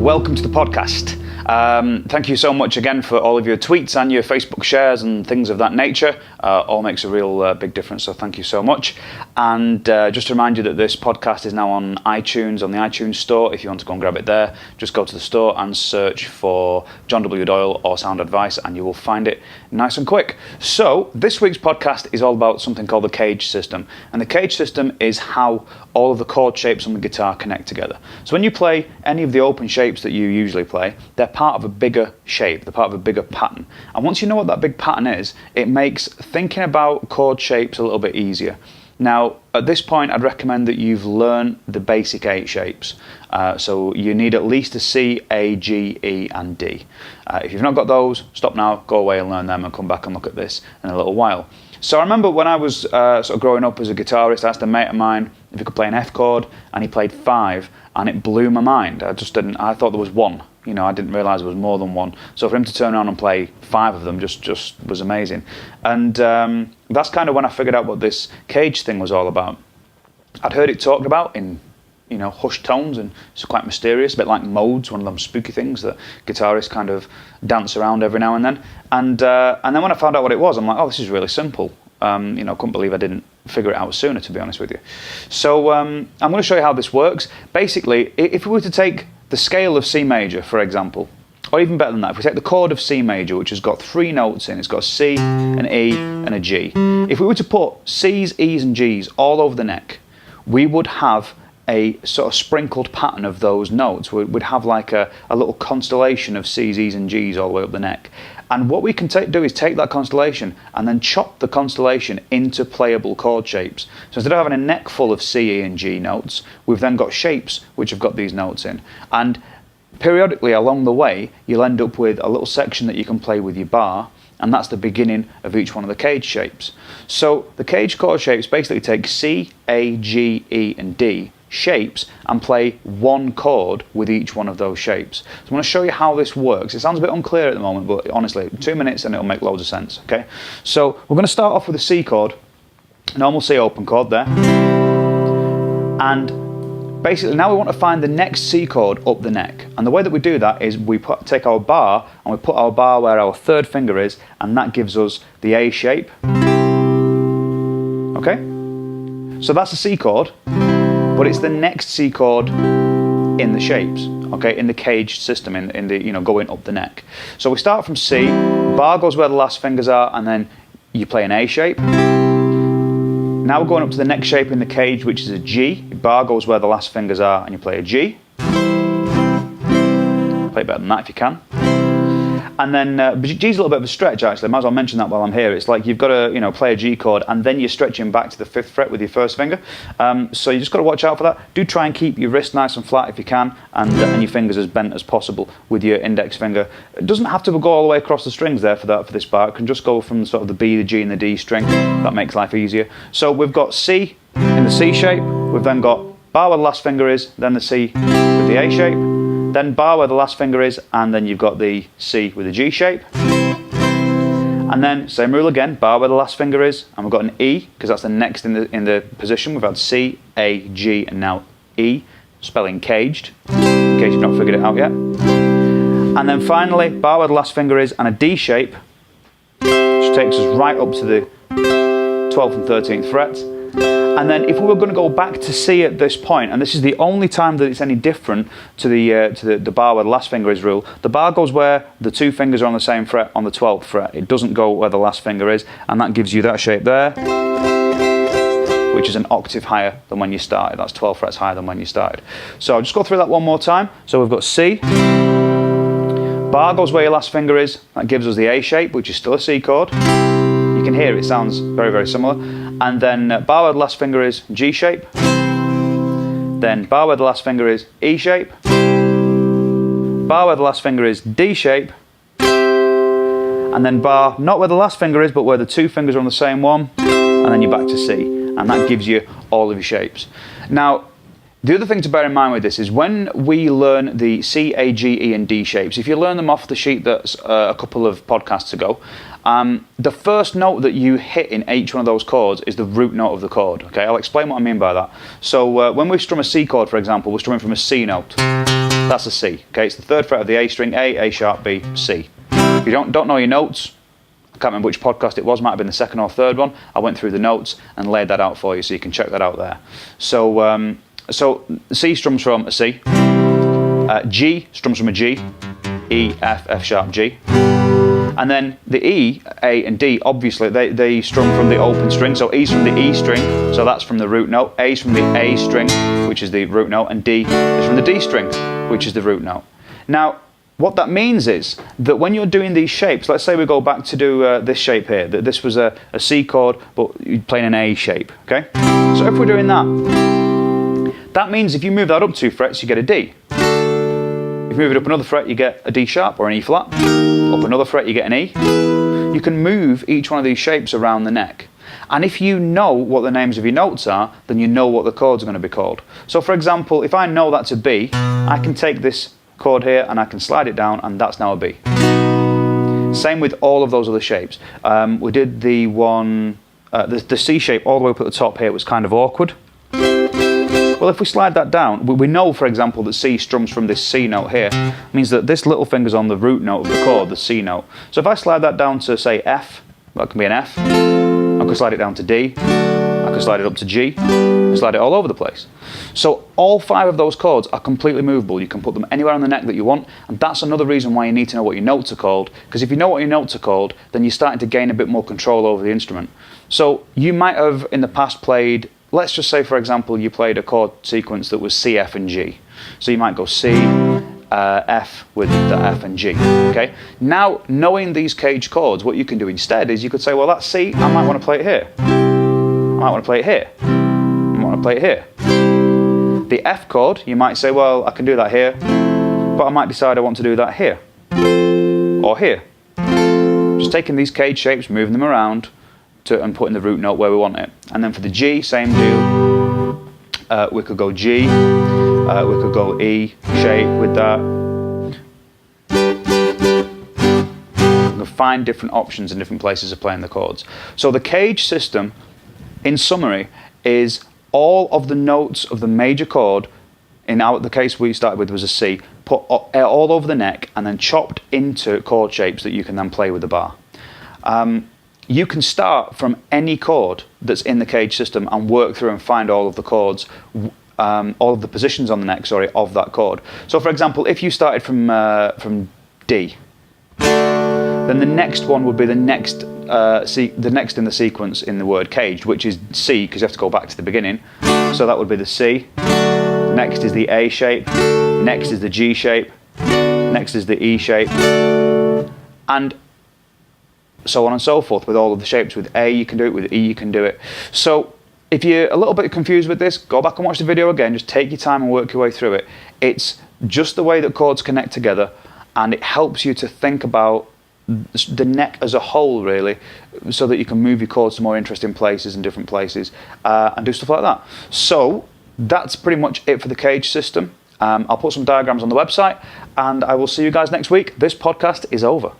welcome to the podcast. Thank you so much again for all of your tweets and your Facebook shares and things of that nature. All makes a real big difference, so thank you so much. And just to remind you that this podcast is now on iTunes, on the iTunes store. If you want to go and grab it there, just go to the store and search for John W. Doyle or Sound Advice and you will find it nice and quick. So this week's podcast is all about something called the CAGED system. And the CAGED system is how all of the chord shapes on the guitar connect together. So when you play any of the open shapes that you usually play, they're part of a bigger shape, they're part of a bigger pattern. And once you know what that big pattern is, it makes thinking about chord shapes a little bit easier. Now, at this point, I'd recommend that you've learned the basic 8 shapes. So you need at least a C, A, G, E, and D. If you've not got those, stop now, go away and learn them and come back and look at this in a little while. So I remember when I was sort of growing up as a guitarist, I asked a mate of mine if he could play an F chord, and he played 5, and it blew my mind. I thought there was 1. You know, I didn't realise there was more than 1. So for him to turn around and play 5 of them just was amazing. And that's kind of when I figured out what this CAGED thing was all about. I'd heard it talked about in, you know, hushed tones, and it's quite mysterious, a bit like modes, one of them spooky things that guitarists kind of dance around every now and then. And then when I found out what it was, I'm like, oh, this is really simple. You know, I couldn't believe I didn't figure it out sooner, to be honest with you. So I'm going to show you how this works. Basically, if we were to take the scale of C major, for example, or even better than that, if we take the chord of C major, which has got 3 notes in, it's got a C, an E, and a G. If we were to put C's, E's, and G's all over the neck, we would have a sort of sprinkled pattern of those notes. We'd have like a little constellation of C's, E's, and G's all the way up the neck. And what we can do is take that constellation and then chop the constellation into playable chord shapes. So instead of having a neck full of C, E, and G notes, we've then got shapes which have got these notes in. And periodically along the way, you'll end up with a little section that you can play with your bar, and that's the beginning of each one of the CAGED shapes. So the CAGED chord shapes basically take C, A, G, E, and D shapes and play 1 chord with each one of those shapes. So I'm going to show you how this works. It sounds a bit unclear at the moment, but honestly, 2 minutes and it'll make loads of sense. Okay, so we're going to start off with a C chord, normal C open chord there, and basically now we want to find the next C chord up the neck. And the way that we do that is we take our bar and we put our bar where our 3rd finger is, and that gives us the A shape. Okay, so that's a C chord, but it's the next C chord in the shapes, okay, in the CAGED system, in the, you know, going up the neck. So we start from C, bar goes where the last fingers are, and then you play an A shape. Now we're going up to the next shape in the CAGED, which is a G. Bar goes where the last fingers are, and you play a G. Play better than that if you can. And then G's a little bit of a stretch, actually. I might as well mention that while I'm here. It's like you've got to, you know, play a G chord, and then you're stretching back to the 5th fret with your 1st finger. So you just got to watch out for that. Do try and keep your wrist nice and flat if you can, and your fingers as bent as possible with your index finger. It doesn't have to go all the way across the strings there for this bar. It can just go from sort of the B, the G, and the D string. That makes life easier. So we've got C in the C shape. We've then got bar where the last finger is, then the C with the A shape. Then bar where the last finger is, and then you've got the C with the G shape. And then same rule again, bar where the last finger is, and we've got an E, because that's the next in the position. We've had C, A, G, and now E, spelling CAGED, in case you've not figured it out yet. And then finally, bar where the last finger is, and a D shape, which takes us right up to the 12th and 13th frets. And then if we were going to go back to C at this point, and this is the only time that it's any different to the bar where the last finger is rule, the bar goes where the 2 fingers are on the same fret on the 12th fret. It doesn't go where the last finger is, and that gives you that shape there, which is an octave higher than when you started. That's 12 frets higher than when you started. So I'll just go through that one more time. So we've got C, bar goes where your last finger is, that gives us the A shape, which is still a C chord. You can hear it sounds very, very similar. And then bar where the last finger is, G shape. Then bar where the last finger is, E shape. Bar where the last finger is, D shape. And then bar not where the last finger is, but where the 2 fingers are on the same one. And then you're back to C. And that gives you all of your shapes. Now, The other thing to bear in mind with this is when we learn the C, A, G, E and D shapes, if you learn them off the sheet that's a couple of podcasts ago, the first note that you hit in each one of those chords is the root note of the chord. Okay, I'll explain what I mean by that. So when we strum a C chord, for example, we're strumming from a C note. That's a C. Okay, it's the 3rd fret of the A string, A sharp, B, C. If you don't know your notes, I can't remember which podcast it was, might have been the 2nd or 3rd one. I went through the notes and laid that out for you, so you can check that out there. So C strums from a C, G strums from a G, E, F sharp, G. And then the E, A and D, obviously they strum from the open string. So E's from the E string, so that's from the root note. A's from the A string, which is the root note, and D is from the D string, which is the root note. Now, what that means is that when you're doing these shapes, let's say we go back to do this shape here, that this was a C chord, but you're playing an A shape, okay? So if we're doing that means if you move that up 2 frets, you get a D. If you move it up another fret, you get a D sharp or an E flat. Up another fret, you get an E. You can move each one of these shapes around the neck. And if you know what the names of your notes are, then you know what the chords are going to be called. So for example, if I know that's a B, I can take this chord here and I can slide it down, and that's now a B. Same with all of those other shapes. We did the one, the C shape all the way up at the top here was kind of awkward. Well, if we slide that down, we know, for example, that C strums from this C note here. It means that this little finger's on the root note of the chord, the C note. So if I slide that down to, say, F, that can be an F. I could slide it down to D. I could slide it up to G. I could slide it all over the place. So all 5 of those chords are completely movable. You can put them anywhere on the neck that you want, and that's another reason why you need to know what your notes are called, because if you know what your notes are called, then you're starting to gain a bit more control over the instrument. So you might have in the past played, let's just say, for example, you played a chord sequence that was C, F and G. So you might go C, F with the F and G, okay? Now, knowing these CAGED chords, what you can do instead is you could say, well, that's C, I might want to play it here. I might want to play it here. I might want to play it here. The F chord, you might say, well, I can do that here, but I might decide I want to do that here, or here. Just taking these CAGED shapes, moving them around, and putting the root note where we want it. And then for the G, same deal. We could go G, we could go E shape with that. We can find different options and different places of playing the chords. So the CAGED system, in summary, is all of the notes of the major chord, in the case we started with was a C, put all over the neck and then chopped into chord shapes that you can then play with the bar. You can start from any chord that's in the CAGED system and work through and find all of the chords, all of the positions on the neck, of that chord. So for example, if you started from D, then the next one would be the next in the sequence in the word CAGED, which is C, because you have to go back to the beginning. So that would be the C. Next is the A shape. Next is the G shape. Next is the E shape. And so on and so forth with all of the shapes. With A you can do it, with E you can do it. So if you're a little bit confused with this, go back and watch the video again. Just take your time and work your way through it. It's just the way that chords connect together, and it helps you to think about the neck as a whole, really, so that you can move your chords to more interesting places and different places, and do stuff like that. So that's pretty much it for the CAGED system. I'll put some diagrams on the website, and I will see you guys next week. This podcast is over.